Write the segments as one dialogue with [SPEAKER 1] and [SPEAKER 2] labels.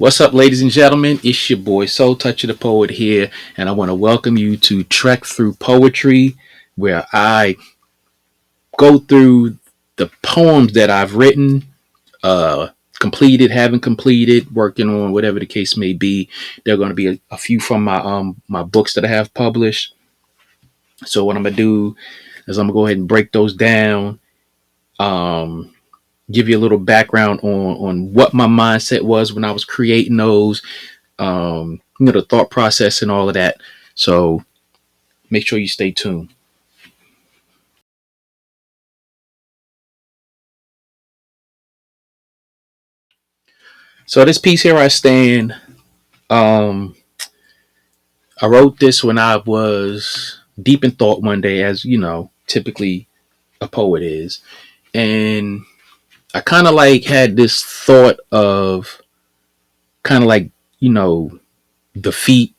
[SPEAKER 1] What's up, ladies and gentlemen? It's your boy Toucha the Poet here, and I want to welcome you to Trek Through Poetry, where I go through the poems that I've written, completed, haven't completed, working on, whatever the case may be. There are going to be a few from my books that I have published. So what I'm gonna do is I'm gonna go ahead and break those down. Give you a little background on what my mindset was when I was creating those, the thought process and all of that. So make sure you stay tuned. So this piece here I stand, I wrote this when I was deep in thought one day, as you know, typically a poet is. And I kind of like had this thought of kind of like, defeat,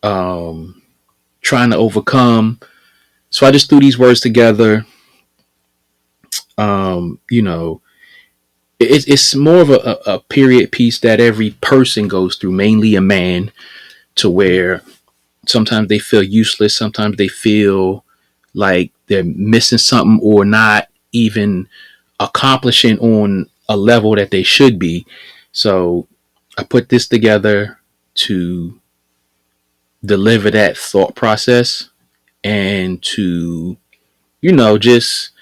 [SPEAKER 1] trying to overcome. So I just threw these words together. It's more of a period piece that every person goes through, mainly a man, to where sometimes they feel useless. Sometimes they feel like they're missing something or not even accomplishing on a level that they should be. So I put this together to deliver that thought process and to, just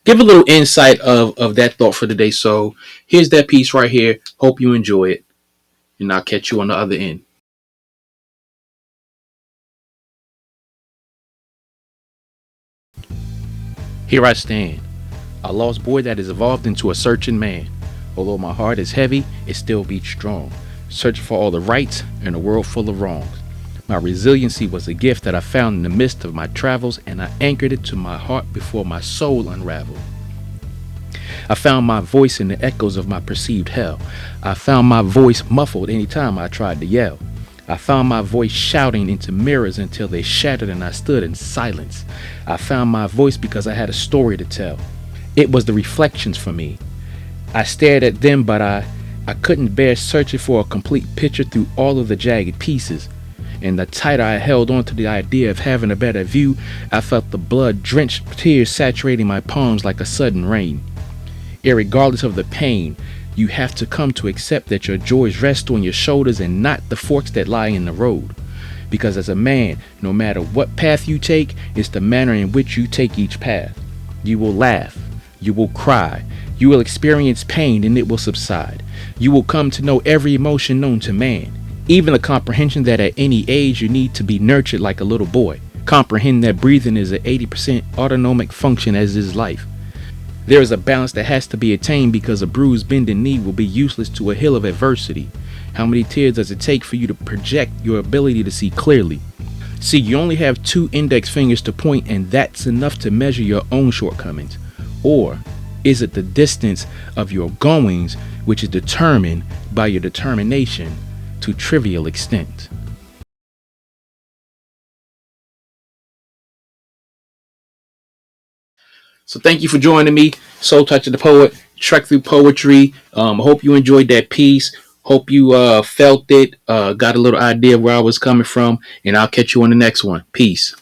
[SPEAKER 1] give a little insight of that thought for the day. So here's that piece right here. Hope you enjoy it, and I'll catch you on the other end. Here I stand, a lost boy that has evolved into a searching man. Although my heart is heavy, it still beats strong, searching for all the rights in a world full of wrongs. My resiliency was a gift that I found in the midst of my travels, and I anchored it to my heart before my soul unraveled. I found my voice in the echoes of my perceived hell. I found my voice muffled anytime I tried to yell. I found my voice shouting into mirrors until they shattered and I stood in silence. I found my voice because I had a story to tell. It was the reflections for me. I stared at them, but I couldn't bear searching for a complete picture through all of the jagged pieces. And the tighter I held on to the idea of having a better view, I felt the blood-drenched tears saturating my palms like a sudden rain. Irregardless of the pain, you have to come to accept that your joys rest on your shoulders and not the forks that lie in the road. Because as a man, no matter what path you take, it's the manner in which you take each path. You will laugh. You will cry. You will experience pain and it will subside. You will come to know every emotion known to man. Even the comprehension that at any age you need to be nurtured like a little boy. Comprehend that breathing is an 80% autonomic function as is life. There is a balance that has to be attained because a bruised bending knee will be useless to a hill of adversity. How many tears does it take for you to project your ability to see clearly? See, you only have 2 index fingers to point, and that's enough to measure your own shortcomings. Or is it the distance of your goings which is determined by your determination to trivial extent? So thank you for joining me, Toucha the Poet, Trek Through Poetry. I hope you enjoyed that piece. Hope you felt it, got a little idea of where I was coming from, and I'll catch you on the next one. Peace.